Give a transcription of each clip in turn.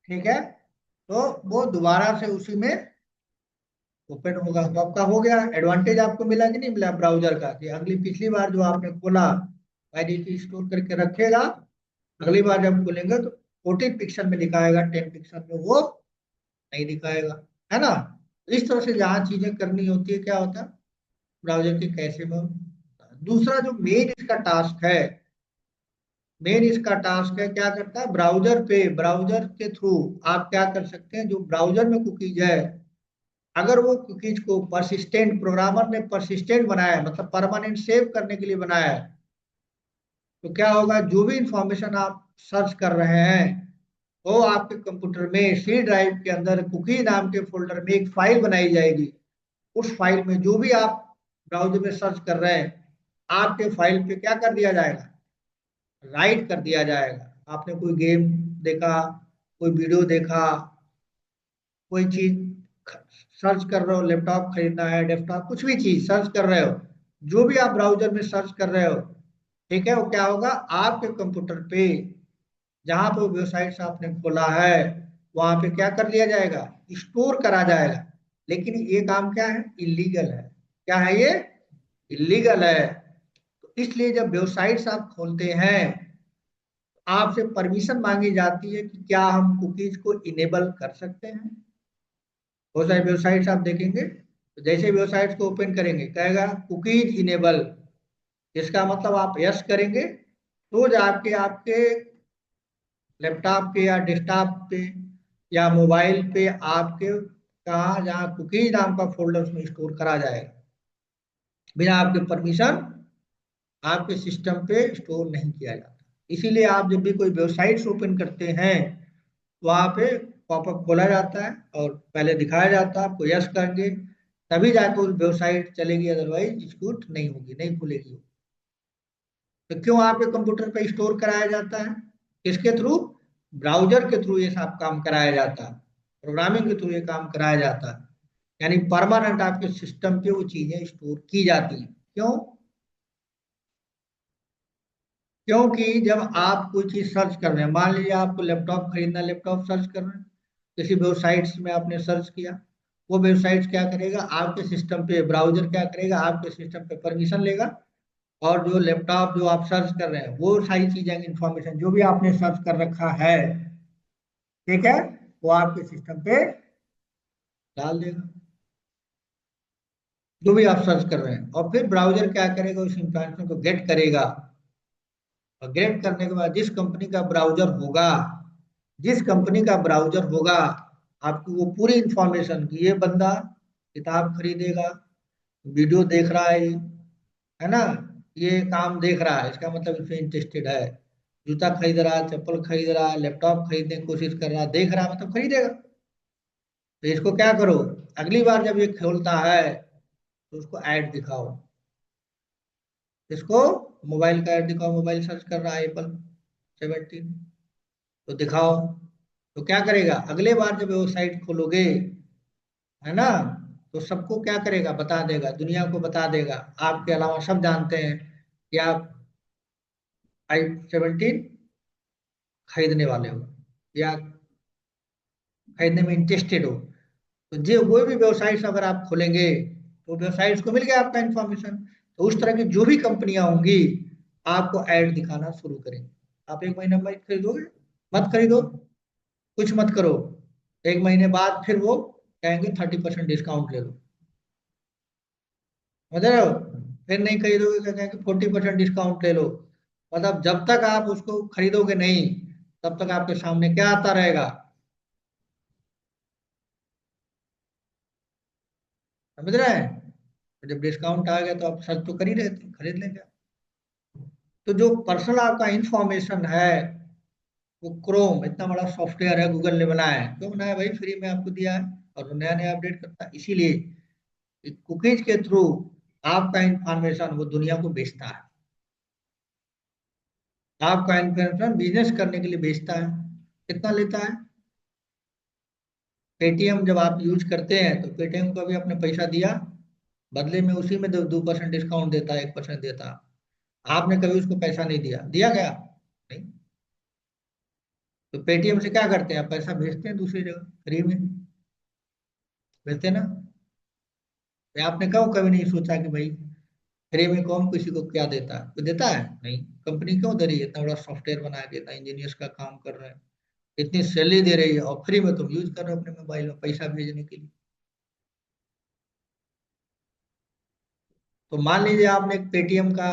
ठीक है, तो वो दोबारा से उसी में ओपन होगा। तो आपका हो गया, एडवांटेज आपको मिला कि नहीं मिला ब्राउजर का, कि अगली पिछली बार जो आपने खोला आईडी स्टोर करके रखेगा, अगली बार जब खोलेंगे तो 14 पिक्सल में दिखाएगा, 10 पिक्सल में वो नहीं दिखाएगा, है ना। तो इस तरह से जहाँ चीजें करनी होती है, क्या होता है ब्राउजर के कैसे में होता है। दूसरा जो मेन इसका टास्क है, मेन इसका टास्क है, क्या करता है ब्राउजर पे, ब्राउजर के थ्रू आप क्या कर सकते हैं, जो ब्राउजर में कुकीज है, अगर वो कुकीज को परसिस्टेंट, प्रोग्रामर ने परसिस्टेंट बनाया है, मतलब परमानेंट सेव करने के लिए बनाया है, तो क्या होगा, जो भी इंफॉर्मेशन आप सर्च कर रहे हैं वो आपके कंप्यूटर में सी ड्राइव के अंदर कुकी नाम के फोल्डर में एक फाइल बनाई जाएगी। उस फाइल में जो भी आप ब्राउजर में सर्च कर रहे हैं, आपके फाइल पे क्या कर दिया जाएगा, राइट कर दिया जाएगा। आपने कोई गेम देखा, कोई वीडियो देखा, कोई चीज सर्च कर रहे हो, लैपटॉप खरीदना है, डेस्कटॉप, कुछ भी चीज सर्च कर रहे हो, जो भी आप ब्राउजर में सर्च कर रहे हो, ठीक है, वो क्या होगा आपके कंप्यूटर पे, जहां पे वेबसाइट आपने खोला है, वहां पे क्या कर लिया जाएगा, स्टोर करा जाएगा। लेकिन ये काम क्या है, इलीगल है। क्या है ये, इलीगल है। तो इसलिए जब वेबसाइट्स आप खोलते हैं, आपसे परमिशन मांगी जाती है कि क्या हम कुकीज को इनेबल कर सकते हैं। बहुत सारी वेबसाइट्स आप देखेंगे, तो जैसे वेबसाइट्स को ओपन करेंगे कहेगा कुकीज इनेबल, इसका मतलब आप यस करेंगे तो जाके आपके लैपटॉप पे या डेस्कटॉप पे या मोबाइल पे आपके कहाँ जहाँ कुकीज नाम का फोल्डर उसमें स्टोर करा जाएगा। बिना आपके परमिशन आपके सिस्टम पे स्टोर नहीं किया जाता। इसीलिए आप जब भी कोई वेबसाइट्स ओपन करते हैं, वहां पे पॉपअप खोला जाता है और पहले दिखाया जाता है, आपको यस करेंगे तभी जाकर उस वेबसाइट चलेगी, अदरवाइज एग्जीक्यूट नहीं होगी, नहीं खुलेगी। तो क्यों आपके कंप्यूटर पे स्टोर कराया जाता है, किसके थ्रू, ब्राउजर के थ्रू ये सब काम कराया जाता है, प्रोग्रामिंग के थ्रू ये काम कराया जाता है। यानी परमानेंट आपके सिस्टम पे वो चीजें स्टोर की जाती हैं। क्यों, क्योंकि जब आप कोई चीज सर्च कर रहे हैं, मान लीजिए आपको लैपटॉप खरीदना, लैपटॉप सर्च कर रहे हैं, किसी वेबसाइट्स में आपने सर्च किया, वो वेबसाइट क्या करेगा आपके सिस्टम पे, ब्राउजर क्या करेगा आपके सिस्टम पे परमिशन लेगा, और जो लैपटॉप जो आप सर्च कर रहे हैं वो सारी चीजें, इंफॉर्मेशन जो भी आपने सर्च कर रखा है, ठीक है, वो आपके सिस्टम पे डाल देगा, जो भी आप सर्च कर रहे हैं। और फिर ब्राउजर क्या करेगा, उस इंफॉर्मेशन को गेट करेगा, और गेट करने के बाद जिस कंपनी का ब्राउजर होगा, जिस कंपनी का ब्राउजर होगा, आपकी वो पूरी इंफॉर्मेशन की ये बंदा किताब खरीदेगा, वीडियो देख रहा है ना, ये काम देख रहा है, इसका मतलब इसमें इंटरेस्टेड है, जूता खरीद रहा है, चप्पल खरीद रहा है, लैपटॉप खरीदने की कोशिश कर रहा है, देख रहा है मतलब खरीदेगा। तो इसको क्या करो, अगली बार जब ये खोलता है तो उसको ऐड दिखाओ, इसको मोबाइल का ऐड दिखाओ, मोबाइल सर्च कर रहा है एप्पल 17, तो दिखाओ। तो क्या करेगा, अगले बार जब वो साइट खोलोगे, है ना, तो सबको क्या करेगा, बता देगा, दुनिया को बता देगा, आपके अलावा सब जानते हैं कि आप i17 खरीदने वाले हो या खरीदने में इंटरेस्टेड हो। तो जो कोई भी वेबसाइट्स अगर आप खोलेंगे तो वेबसाइट्स को मिल गया आपका इंफॉर्मेशन, तो उस तरह की जो भी कंपनियां होंगी आपको ऐड दिखाना शुरू करेंगे। आप एक महीना में खरीदोगे, मत खरीदो, कुछ मत करो, एक महीने बाद फिर वो कहेंगे 30% डिस्काउंट ले लो, समझ रहे हो, फिर नहीं खरीदोगे तो कहेंगे 40% डिस्काउंट ले लो। मतलब जब तक आप उसको खरीदोगे नहीं, तब तक आपके सामने क्या आता रहेगा, समझ रहे हैं। तो जब डिस्काउंट आ गया तो आप सर्च तो कर ही रहे थे, खरीद लेंगे। तो जो पर्सनल आपका इंफॉर्मेशन है, वो क्रोम इतना बड़ा सॉफ्टवेयर है, गूगल ने बनाया है, क्यों बनाया भाई, फ्री में आपको दिया है, और वो नया नया अपडेट करता है। इसीलिए कुकीज के थ्रू आपका इंफॉर्मेशन वो दुनिया को बेचता है, आपका इंफॉर्मेशन बिजनेस करने के लिए बेचता है। कितना लेता है, पेटीएम जब आप यूज करते हैं तो पेटीएम को भी आपने पैसा दिया, बदले में उसी में 2% डिस्काउंट देता है, 1% देता है। आपने कभी उसको पैसा नहीं दिया, दिया गया नहीं, तो पेटीएम से क्या करते हैं, आप पैसा भेजते हैं दूसरी जगह फ्री में, भेजते हैं ना। या आपने कहो कभी नहीं सोचा कि भाई फ्री में कौन किसी को क्या देता है, कोई देता है नहीं। कंपनी क्यों दे रही है, इतना बड़ा सॉफ्टवेयर बना के, इतना इंजीनियर्स का काम कर रहे हैं, इतनी सैलरी दे रही है, और फ्री में तुम यूज कर रहे हो अपने मोबाइल में पैसा भेजने के लिए। तो मान लीजिए आपने एक पेटीएम का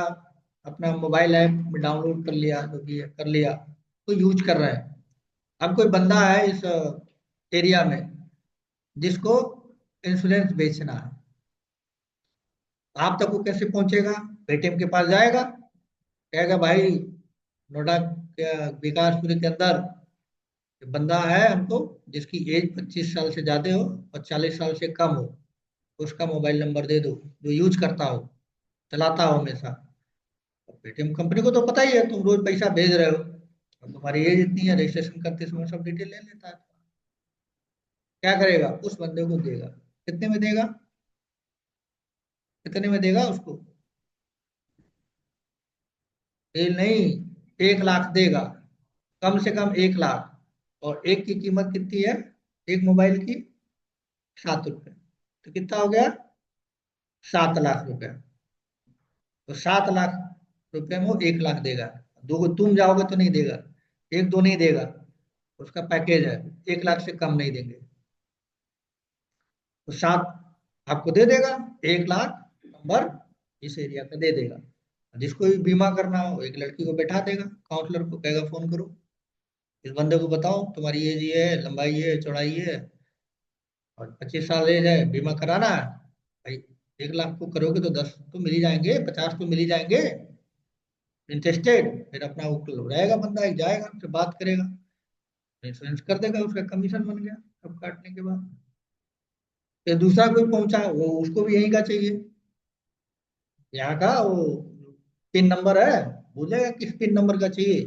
अपना मोबाइल ऐप डाउनलोड कर लिया, जो भी है कर लिया, तो यूज कर रहे हैं। अब कोई बंदा है इस एरिया में जिसको इंश्योरेंस बेचना है, आप तक वो कैसे पहुंचेगा, पेटीएम के पास जाएगा, कहेगा भाई नोएडा के विकासपुरी के अंदर एक बंदा है हमको, जिसकी एज 25 साल से ज्यादा हो और 40 साल से कम हो, उसका मोबाइल नंबर दे दो, जो यूज करता हो, चलाता हो हमेशा। पेटीएम कंपनी को तो पता ही है तुम रोज पैसा भेज रहे हो, और तुम्हारी एज इतनी है, रजिस्ट्रेशन करते समय सब डिटेल ले लेता है। क्या करेगा, उस बंदे को देगा। कितने में देगा, कितने में देगा उसको, ये नहीं, 1 लाख देगा, कम से कम 1 लाख। और एक की कीमत कितनी है, एक मोबाइल की 7 रुपए, तो कितना हो गया, 7 लाख रुपए। तो 7 लाख रुपए में वो 1 लाख देगा। दो को तुम जाओगे तो नहीं देगा, एक दो नहीं देगा, उसका पैकेज है, 1 लाख से कम नहीं देंगे। तो 7 आपको दे देगा, 1 लाख नंबर इस एरिया का दे देगा। जिसको भी बीमा करना हो, एक लड़की को बैठा देगा, काउंसलर को कहेगा फोन करो, इस बंदे को बताओ तुम्हारी एज ये है, लंबाई ये है, चौड़ाई ये है, और 25 साल एज है, बीमा कराना है भाई। 1 लाख को करोगे तो 10 तो मिल ही जाएंगे, 50 तो मिल ही जाएंगे। इंटरेस्टेड, फिर अपना वो रहेगा बंदा, एक जाएगा उससे बात करेगा, इंश्योरेंस कर देगा, उसका कमीशन बन गया सब काटने के बाद। फिर दूसरा कोई पहुंचा, वो उसको भी यही का चाहिए, यहाँ का वो पिन नंबर है, बोलेगा किस पिन नंबर का चाहिए,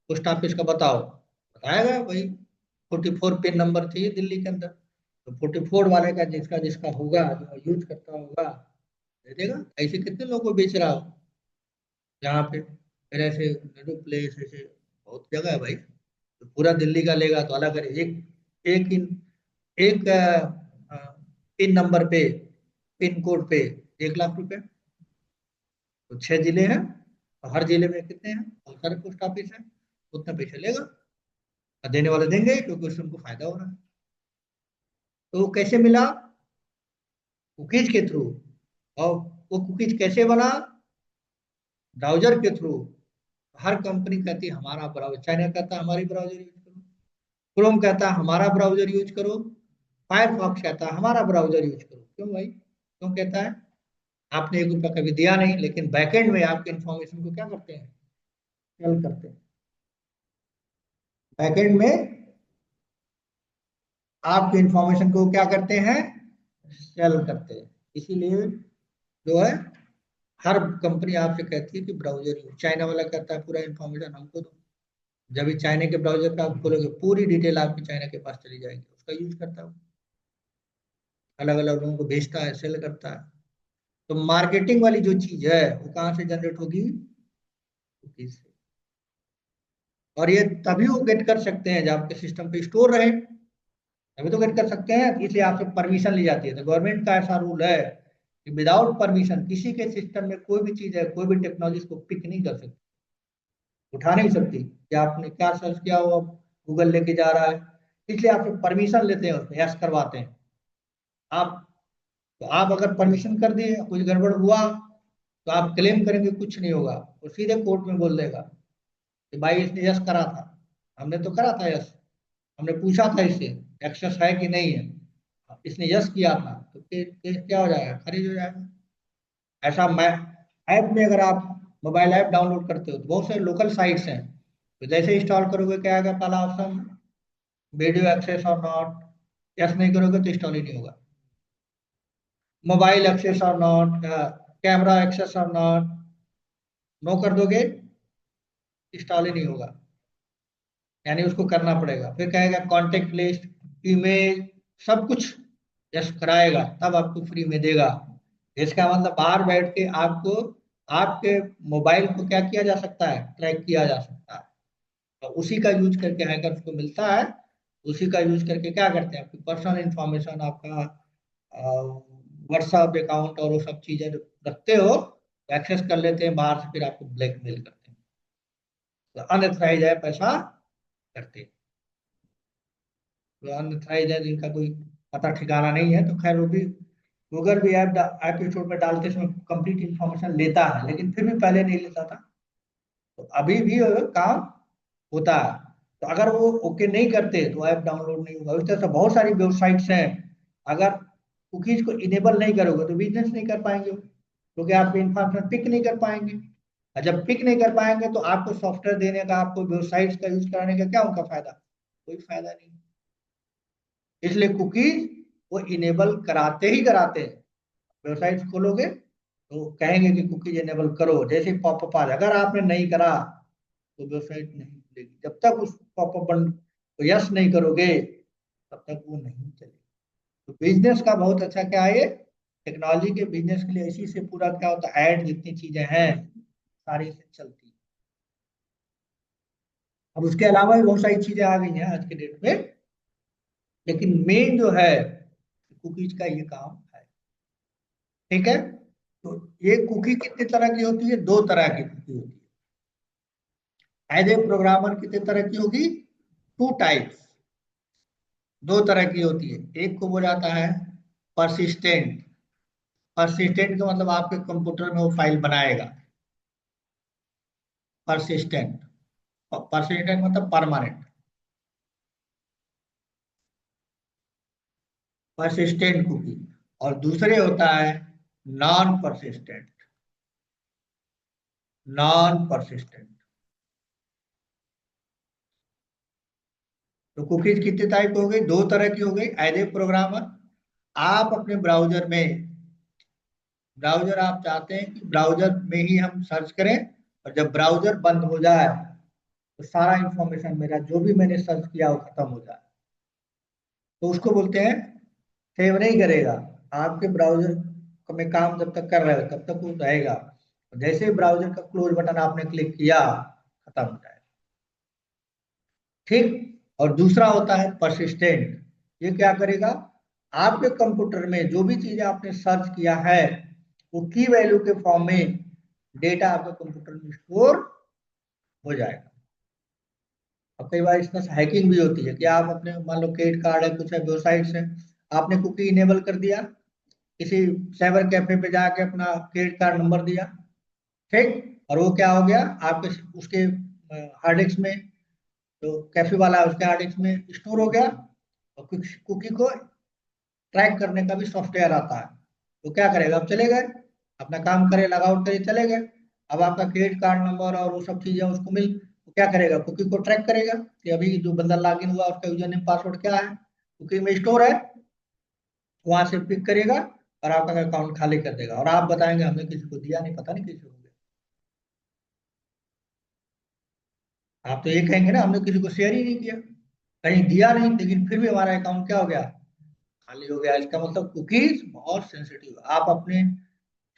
पोस्ट ऑफिस का बताओ, बताएगा भाई 44 पिन नंबर चाहिए दिल्ली के अंदर। तो 44 वाले का जिसका जिसका होगा, जो यूज करता होगा, दे देगा। ऐसे कितने लोगों को बेच रहा हो यहाँ पे, फिर ऐसे नेहरू प्लेस, ऐसे बहुत जगह है भाई। तो पूरा दिल्ली का लेगा तो अलग है, एक इन एक पिन नंबर पे, पिन कोड पे 1 लाख रुपए। तो 6 जिले हैं, और हर जिले में कितने हैं, बहुत सारे पोस्ट ऑफिस हैं, उतना पैसा लेगा, और देने वाले देंगे क्योंकि उससे उनको फायदा हो रहा है। तो वो कैसे मिला, कुकीज के थ्रू। और वो कुकीज कैसे बना, ब्राउजर के थ्रू। हर कंपनी कहती है हमारा ब्राउजर, चाइना कहता है हमारी ब्राउजर यूज करो, क्रोम कहता है हमारा ब्राउजर यूज करो, फायरफॉक्स कहता है हमारा ब्राउजर यूज करो। क्यों भाई, क्यों कहता है, आपने 1 रुपया कभी दिया नहीं, लेकिन बैकएंड में आपके इंफॉर्मेशन को क्या करते हैं, सेल करते हैं। बैकएंड में आपके इंफॉर्मेशन को क्या करते हैं, सेल करते हैं। इसीलिए जो है, हर कंपनी आपसे कहती है कि ब्राउजर यूज, चाइना वाला कहता है पूरा इंफॉर्मेशन हमको दो। जब भी चाइना के ब्राउजर का आप खोलोगे, पूरी डिटेल आपकी चाइना के पास चली जाएगी, उसका यूज करता है, अलग अलग लोगों को बेचता है, सेल करता है। तो मार्केटिंग वाली जो चीज है वो कहाँ से जनरेट होगी, cookies से। और ये तभी वो गेट कर सकते हैं जब आपके सिस्टम पे स्टोर रहे, तभी तो गेट कर सकते हैं, इसलिए आपसे परमिशन ली जाती है। तो गवर्नमेंट का ऐसा रूल है कि विदाउट परमिशन किसी के सिस्टम में कोई भी चीज है, कोई भी टेक्नोलॉजी को पिक नहीं कर सकती, उठा नहीं सकती कि आपने क्या सर्च किया हो, अब गूगल लेके जा रहा है। इसलिए आपसे परमिशन लेते हैं, उसमें यस करवाते हैं आप। तो आप अगर परमिशन कर दिए, कुछ गड़बड़ हुआ, तो आप क्लेम करेंगे कुछ नहीं होगा, वो सीधे कोर्ट में बोल देगा कि भाई इसने यस करा था, हमने तो करा था यस, हमने पूछा था इससे एक्सेस है कि नहीं है, इसने यस किया था, तो केस क्या हो जाएगा, खारिज हो जाएगा। ऐसा मैं ऐप में अगर आप मोबाइल ऐप डाउनलोड करते हो तो बहुत सारे लोकल साइट्स हैं, तो जैसे इंस्टॉल करोगे क्या आएगा, पहला ऑप्शन वीडियो एक्सेस और नॉट, यस नहीं करोगे तो इंस्टॉल ही नहीं होगा। मोबाइल एक्सेस और नॉट, कैमरा एक्सेस और नॉट, नो कर दोगे, इंस्टॉल ही नहीं होगा, यानी उसको करना पड़ेगा। फिर कहेगा कॉन्टेक्ट लिस्ट, इमेज, सब कुछ यस कराएगा तब आपको फ्री में देगा। इसका मतलब बाहर बैठ के आपको आपके मोबाइल को क्या किया जा सकता है, ट्रैक किया जा सकता है। तो उसी का यूज करके हैकर्स को मिलता है, उसी का यूज करके क्या करते हैं, आपकी पर्सनल इंफॉर्मेशन, आपका व्हाट्सएप अकाउंट और वो सब चीजें रखते हो, एक्सेस कर लेते हैं बाहर से, फिर आपको ब्लैकमेल करते हैं, तो अनऑथराइज है पैसा करते हैं। तो अनऑथराइज है जिनका कोई पता ठिकाना नहीं है, तो खैर वो भी गूगल भी ऐप स्टोर पर डालते समय कंप्लीट इंफॉर्मेशन लेता है, लेकिन फिर भी पहले नहीं लेता था, तो अभी भी वो काम होता है। तो अगर वो ओके नहीं करते तो ऐप डाउनलोड नहीं होगा। इस तरह से बहुत सारी वेबसाइट्स हैं, अगर कुकीज को इनेबल नहीं करोगे तो बिजनेस नहीं कर पाएंगे वो, क्योंकि आपकी इंफॉर्मेशन पिक नहीं कर पाएंगे, और जब पिक नहीं कर पाएंगे तो आपको सॉफ्टवेयर देने का, आपको वेबसाइट्स का यूज कराने का क्या उनका फायदा, कोई फायदा नहीं। इसलिए कुकीज वो इनेबल कराते ही कराते हैं। वेबसाइट खोलोगे तो कहेंगे कि कुकीज इनेबल करो, जैसे पॉपअप आ जाए, अगर आपने नहीं करा तो वेबसाइट नहीं खुलेगी, जब तक उस पॉपअप बंद को यस नहीं करोगे तब तक वो नहीं चलेगी। तो बिजनेस का बहुत अच्छा क्या है ये, टेक्नोलॉजी के बिजनेस के लिए इसी से पूरा क्या होता है, ऐड जितनी चीजें हैं सारी से चलती है। अब उसके अलावा भी बहुत सारी चीजें आ गई हैं आज के डेट में, लेकिन मेन जो है कुकीज का ये काम है। ठीक है, तो ये कुकी कितनी तरह की होती है, दो तरह की कुकी होती है। एज ए प्रोग्रामर कितने तरह की होगी, टू टाइप्स, दो तरह की होती है। एक को बोला जाता है परसिस्टेंट। परसिस्टेंट का मतलब आपके कंप्यूटर में वो फाइल बनाएगा, परसिस्टेंट। परसिस्टेंट मतलब परमानेंट, परसिस्टेंट कुकी। और दूसरे होता है नॉन परसिस्टेंट, नॉन परसिस्टेंट। तो कुकीज कितने टाइप हो गई, दो तरह की हो गई। एज ए प्रोग्रामर आप अपने ब्राउजर में, ब्राउजर आप चाहते हैं कि ब्राउजर में ही हम सर्च करें, और जब ब्राउजर बंद हो जाए तो सारा इंफॉर्मेशन मेरा जो भी मैंने सर्च किया वो खत्म हो जाए, तो उसको बोलते हैं, सेव नहीं करेगा। आपके ब्राउजर में काम जब तक कर रहे हो तब तक वो रहेगा, जैसे ही ब्राउजर का क्लोज बटन आपने क्लिक किया खत्म हो जाएगा। ठीक। और दूसरा होता है परसिस्टेंट। ये क्या करेगा, आपके कंप्यूटर में जो भी चीजें आपने सर्च किया है वो की वैल्यू के फॉर्म में डेटा आपके कंप्यूटर में स्टोर हो जाएगा। अब कई बार इसमें हैकिंग भी होती है कि आप अपने, मान लो क्रेडिट कार्ड है, कुछ है, वेबसाइट्स है, आपने कुकी इनेबल कर दिया, किसी साइबर कैफे पे जाके अपना क्रेडिट कार्ड नंबर दिया, ठीक, और वो क्या हो गया, आपके उसके हार्ड डिस्क में, तो कैफे वाला है उसके हार्ड डिस्क में स्टोर हो गया। और कुकी को ट्रैक करने का भी सॉफ्टवेयर आता है, तो क्या करेगा, अब चले गए अपना काम करे, लॉग आउट करे, चले गए। अब आपका क्रेडिट कार्ड नंबर और वो सब चीजें उसको मिल, तो क्या करेगा, कुकी को ट्रैक करेगा कि अभी जो बंदा लॉग इन हुआ उसका यूजर नेम पासवर्ड क्या है, कुकी में स्टोर है, वहां से पिक करेगा और आपका अकाउंट खाली कर देगा, और आप बताएंगे हमने किसी को दिया नहीं, पता नहीं किसी को गया। आप तो ये कहेंगे ना हमने किसी को शेयर ही नहीं किया, कहीं दिया नहीं, लेकिन फिर भी हमारा अकाउंट क्या हो गया, खाली हो गया। इसका मतलब कुकीज बहुत सेंसिटिव है। आप अपने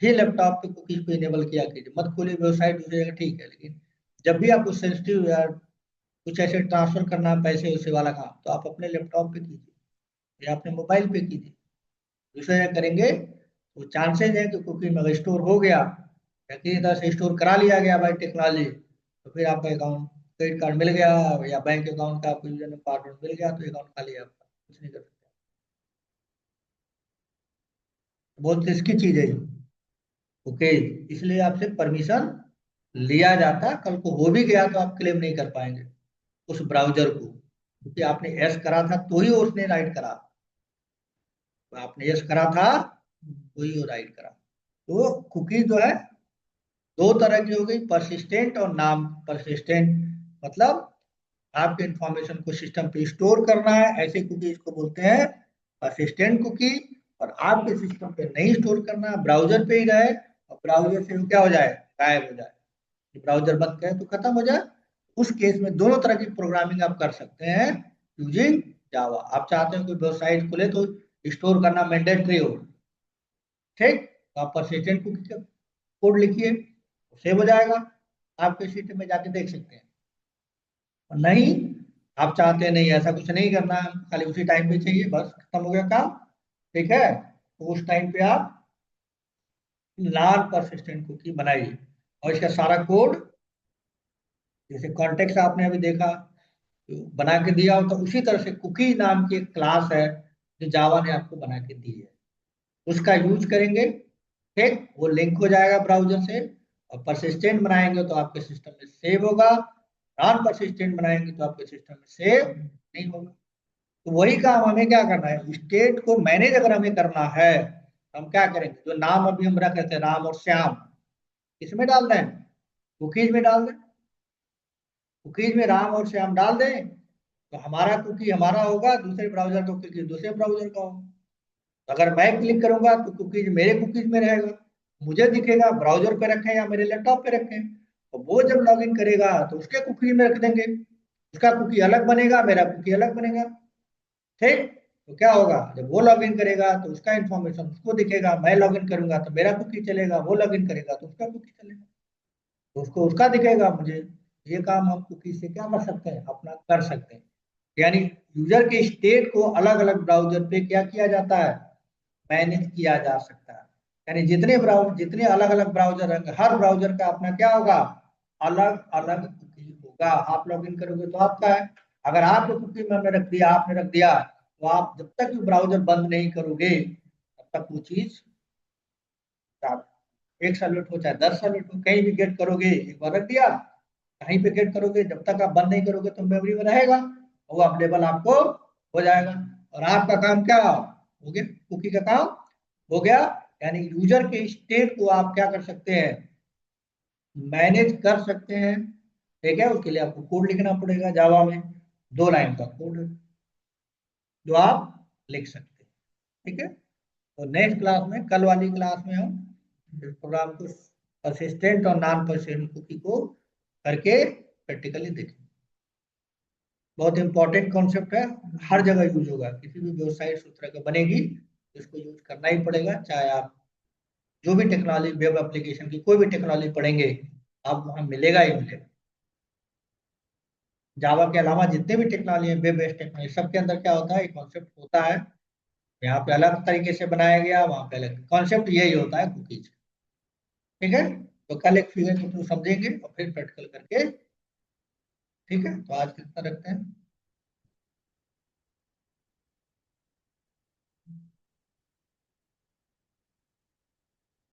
ही लैपटॉप पे कुकीज को इनेबल किया कीजिए, मत खोलिए वेबसाइट दूसरी जगह, ठीक है, लेकिन जब भी आपको सेंसिटिव या कुछ ऐसे ट्रांसफर करना है पैसे उसे वाला काम, तो आप अपने लैपटॉप पे कीजिए या अपने मोबाइल पे कीजिए। दूसरी जगह करेंगे तो चांसेस है कि कुकी में अगर स्टोर हो गया या किसी तरह से स्टोर करा लिया गया बाई टेक्नोलॉजी, तो फिर आपका अकाउंट, क्रेडिट कार्ड मिल गया या बैंक अकाउंट का आपको यूजर नेम पासवर्ड मिल गया, तो अकाउंट खाली है आपका, कुछ नहीं कर सकते। बहुत रिस्की चीज है ये। ओके, इसलिए आपसे परमिशन लिया जाता है, कल को हो भी गया तो आप क्लेम नहीं कर पाएंगे उस ब्राउजर को, क्योंकि आपने यस करा था तो ही उसने राइट करा, तो आपने यस करा था तो ही वो राइट करा। तो कुकी जो है दो तरह की हो गई, परसिस्टेंट और नॉन परसिस्टेंट। मतलब आपके इंफॉर्मेशन को सिस्टम पे स्टोर करना है, ऐसे कुकीज को बोलते हैं परसिस्टेंट कुकी। और आपके सिस्टम पे नहीं स्टोर करना है, ब्राउजर पे ही रहे, और ब्राउजर से वो क्या हो जाए, गायब हो जाए, ब्राउजर बंद करें तो खत्म हो जाए। उस केस में दोनों तरह की प्रोग्रामिंग आप कर सकते हैं यूजिंग जावा। आप चाहते हैं कोई वेबसाइट खुले तो स्टोर करना मैंडेटरी हो, ठीक, तो आप परसिस्टेंट कुकी का कोड लिखिए, सेव हो जाएगा, आपके सिस्टम में जाके देख सकते हैं। नहीं, आप चाहते नहीं, ऐसा कुछ नहीं करना है, खाली उसी टाइम पे चाहिए, बस खत्म हो गया काम। ठीक है, तो उस टाइम पे आप नॉन परसिस्टेंट कुकी बनाइए, और इसका सारा कोड, जैसे कॉन्टेक्स्ट आपने अभी देखा, तो बना के दिया हो, तो उसी तरह से कुकी नाम की एक क्लास है जो जावा ने आपको बना के दी है, उसका यूज करेंगे। ठीक, वो लिंक हो जाएगा ब्राउजर से, और परसिस्टेंट बनाएंगे तो आपके सिस्टम में सेव होगा, नॉन परसिस्टेंट बनाएंगे तो आपके सिस्टम में सेव नहीं होगा। तो वही काम हमें क्या करना है, स्टेट को मैनेज अगर हमें करना है, तो हम क्या करेंगे, जो नाम अभी हम रख रहे थे राम और श्याम, इसमें डाल दें, कुकीज में डाल दें, कुकीज में राम और श्याम डाल दें, तो हमारा कुकी हमारा होगा, दूसरे ब्राउजर का कुकी दूसरे ब्राउजर का होगा। अगर मैं क्लिक करूंगा तो कुकीज मेरे कुकीज में रहेगा, मुझे दिखेगा, ब्राउजर पे रखें या मेरे लैपटॉप पे रखें, तो वो जब लॉगिन करेगा तो उसके कुकी में रख देंगे, उसका कुकी अलग बनेगा, मेरा कुकी अलग बनेगा। ठीक, तो क्या होगा, जब वो लॉगिन करेगा तो उसका इंफॉर्मेशन उसको दिखेगा, मैं लॉगिन करूंगा तो मेरा कुकी चलेगा, वो लॉगिन करेगा तो उसका कुकी चलेगा, तो उसको उसका दिखेगा मुझे। ये काम हम कुकी से क्या कर सकते हैं, अपना कर सकते हैं। यानी यूजर के स्टेट को अलग अलग ब्राउजर पे क्या किया जाता है, मैनेज किया जा सकता है। यानी जितने ब्राउजर, जितने अलग अलग ब्राउजर हैं, हर ब्राउजर का अपना क्या होगा, अलग अलग कुकी होगा। आप लॉगिन करोगे तो आपका है, अगर आपको कुकी में हमने रख दिया, आपने रख दिया, तो आप जब तक भी ब्राउजर बंद नहीं करोगे तब तक वो चीज, आप एक सर्लेट हो चाहे 10 सर्लेट हो, कहीं भी गेट करोगे, एक बार रख दिया, कहीं पे गेट करोगे, जब तक आप बंद नहीं करोगे तो मेमोरी में रहेगा, वो अवेलेबल आपको हो जाएगा। और आपका काम क्या हो गया, कुकी का काम हो गया। यानी यूजर के स्टेट को आप क्या कर सकते हैं, मैनेज कर सकते हैं। ठीक है, उसके लिए आपको कोड लिखना पड़ेगा जावा में, 2 लाइन का कोड है जो आप लिख सकते हैं। ठीक है, तो नेक्स्ट क्लास में, कल वाली क्लास में हम इस प्रोग्राम को, परसिस्टेंट और नॉन परसिस्टेंट कुकी को करके प्रैक्टिकली देखें। बहुत इंपॉर्टेंट कॉन्सेप्ट है, हर जगह यूज होगा, किसी भी वेबसाइट उस तरह का बनेगी तो इसको यूज करना ही पड़ेगा, चाहे आप जो भी टेक्नोलॉजी, वेब एप्लीकेशन की कोई भी टेक्नोलॉजी पढ़ेंगे, आप वहां मिलेगा ही मिलेगा। जावा के अलावा जितने भी टेक्नोलॉजी है, वेब बेस्ड टेक्नोलॉजी, सबके अंदर क्या होता है, एक कॉन्सेप्ट होता है, यहाँ पे अलग तरीके से बनाया गया, वहां पे अलग कॉन्सेप्ट, यही होता है कुकीज। ठीक है, तो कल एक फिगर के थ्रू समझेंगे और फिर प्रैक्टिकल करके। ठीक है, तो आज कितना रखते हैं।